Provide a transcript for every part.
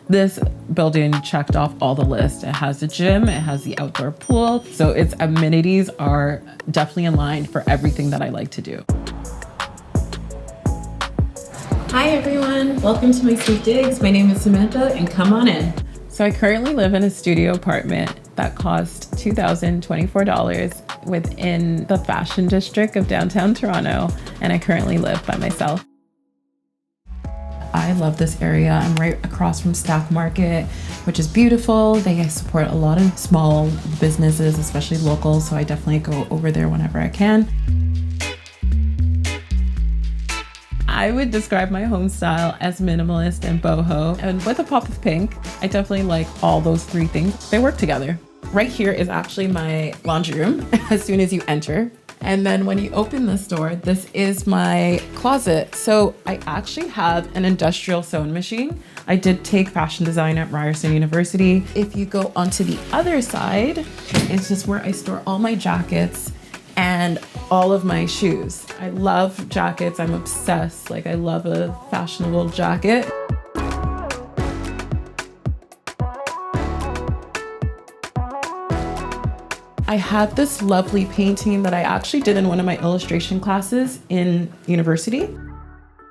This building checked off all the lists. It has a gym, it has the outdoor pool. So its amenities are definitely in line for everything that I like to do. Hi everyone, welcome to my sweet digs. My name is Samantha and come on in. So I currently live in a studio apartment that cost $2,024 within the fashion district of downtown Toronto, and I currently live by myself. I love this area. I'm right across from Staff Market, which is beautiful. They support a lot of small businesses, especially local, so I definitely go over there whenever I can. I would describe my home style as minimalist and boho, and with a pop of pink. I definitely like all those three things. They work together. Right here is actually my laundry room as soon as you enter. And then when you open this door, this is my closet. So I actually have an industrial sewing machine. I did take fashion design at Ryerson University. If you go onto the other side, it's just where I store all my jackets and all of my shoes. I love jackets. I'm obsessed. Like, I love a fashionable jacket. I have this lovely painting that I actually did in one of my illustration classes in university.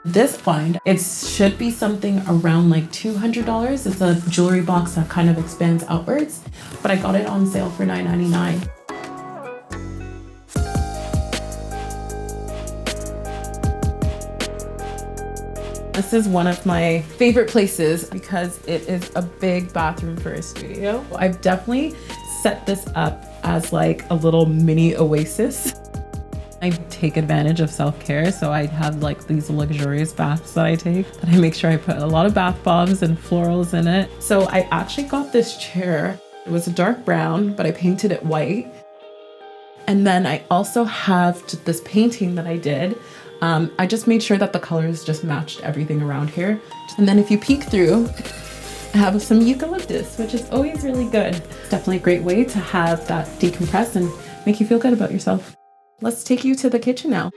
This find, it should be something around like $200. It's a jewelry box that kind of expands outwards, but I got it on sale for $9.99. This is one of my favorite places because it is a big bathroom for a studio. I've definitely set this up as like a little mini oasis. I take advantage of self-care, so I have like these luxurious baths that I take, but I make sure I put a lot of bath bombs and florals in it. So I actually got this chair. It was a dark brown, but I painted it white. And then I also have this painting that I did. I just made sure that the colors just matched everything around here. And then if you peek through, I have some eucalyptus, which is always really good. Definitely a great way to have that decompress and make you feel good about yourself. Let's take you to the kitchen now.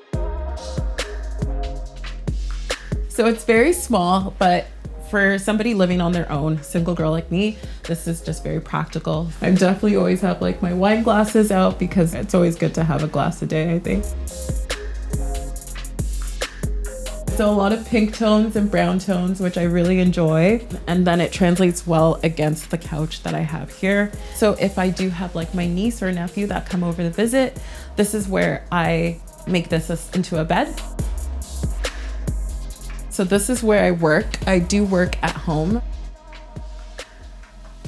So it's very small, but for somebody living on their own, single girl like me, this is just very practical. I definitely always have like my wine glasses out because it's always good to have a glass a day, I think. So a lot of pink tones and brown tones, which I really enjoy. And then it translates well against the couch that I have here. So if I do have like my niece or nephew that come over to visit, this is where I make this into a bed. So this is where I work. I do work at home.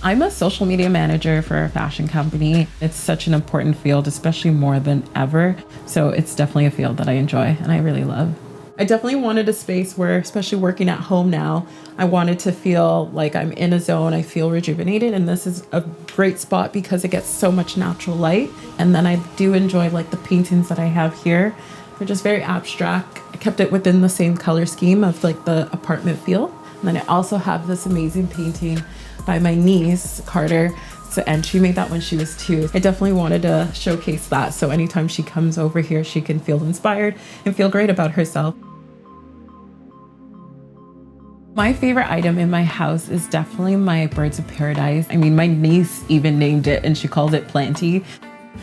I'm a social media manager for a fashion company. It's such an important field, especially more than ever. So it's definitely a field that I enjoy and I really love. I definitely wanted a space where, especially working at home now, I wanted to feel like I'm in a zone, I feel rejuvenated, and this is a great spot because it gets so much natural light. And then I do enjoy like the paintings that I have here. They're just very abstract. I kept it within the same color scheme of like the apartment feel. And then I also have this amazing painting by my niece, Carter. And she made that when she was 2. I definitely wanted to showcase that. So anytime she comes over here, she can feel inspired and feel great about herself. My favorite item in my house is definitely my birds of paradise. I mean, my niece even named it and she called it Planty.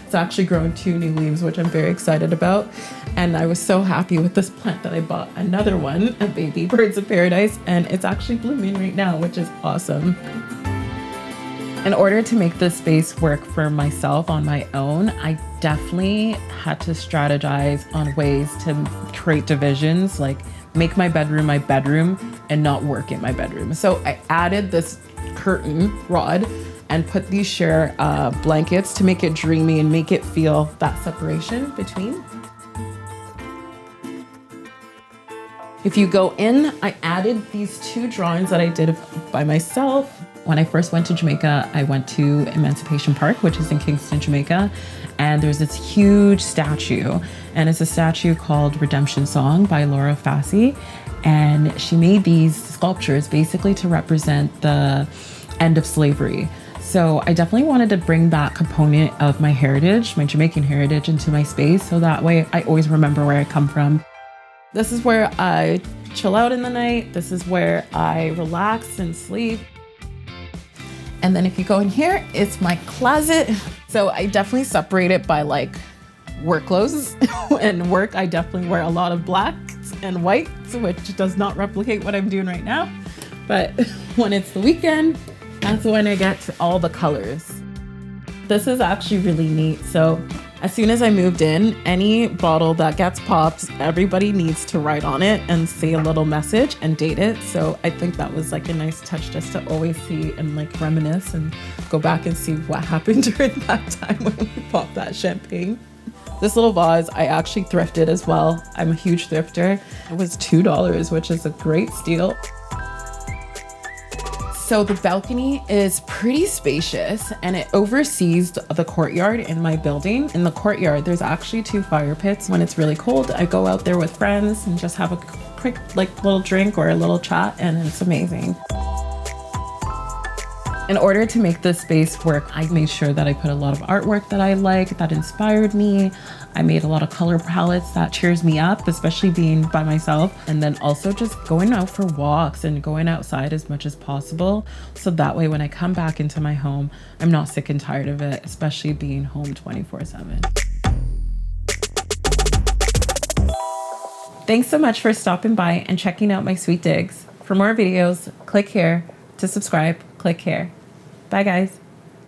It's actually grown 2 new leaves, which I'm very excited about. And I was so happy with this plant that I bought another one, a baby birds of paradise, and it's actually blooming right now, which is awesome. In order to make this space work for myself on my own, I definitely had to strategize on ways to create divisions, like make my bedroom and not work in my bedroom. So I added this curtain rod and put these sheer blankets to make it dreamy and make it feel that separation between. If you go in, I added these 2 drawings that I did by myself. When I first went to Jamaica, I went to Emancipation Park, which is in Kingston, Jamaica. And there's this huge statue, and it's a statue called Redemption Song by Laura Fassi. And she made these sculptures basically to represent the end of slavery. So I definitely wanted to bring that component of my heritage, my Jamaican heritage, into my space. So that way I always remember where I come from. This is where I chill out in the night. This is where I relax and sleep. And then if you go in here, it's my closet. So I definitely separate it by like work clothes. And work, I definitely wear a lot of blacks and whites, which does not replicate what I'm doing right now. But when it's the weekend, that's when I get to all the colors. This is actually really neat. So as soon as I moved in, any bottle that gets popped, everybody needs to write on it and say a little message and date it. So I think that was like a nice touch just to always see and like reminisce and go back and see what happened during that time when we popped that champagne. This little vase I actually thrifted as well. I'm a huge thrifter. It was $2, which is a great steal. So the balcony is pretty spacious and it oversees the courtyard in my building. In the courtyard, there's actually 2 fire pits. When it's really cold, I go out there with friends and just have a quick like little drink or a little chat, and it's amazing. In order to make this space work, I made sure that I put a lot of artwork that I like, that inspired me. I made a lot of color palettes that cheers me up, especially being by myself. And then also just going out for walks and going outside as much as possible. So that way, when I come back into my home, I'm not sick and tired of it, especially being home 24/7. Thanks so much for stopping by and checking out my sweet digs. For more videos, click here. To subscribe, click here. Bye guys.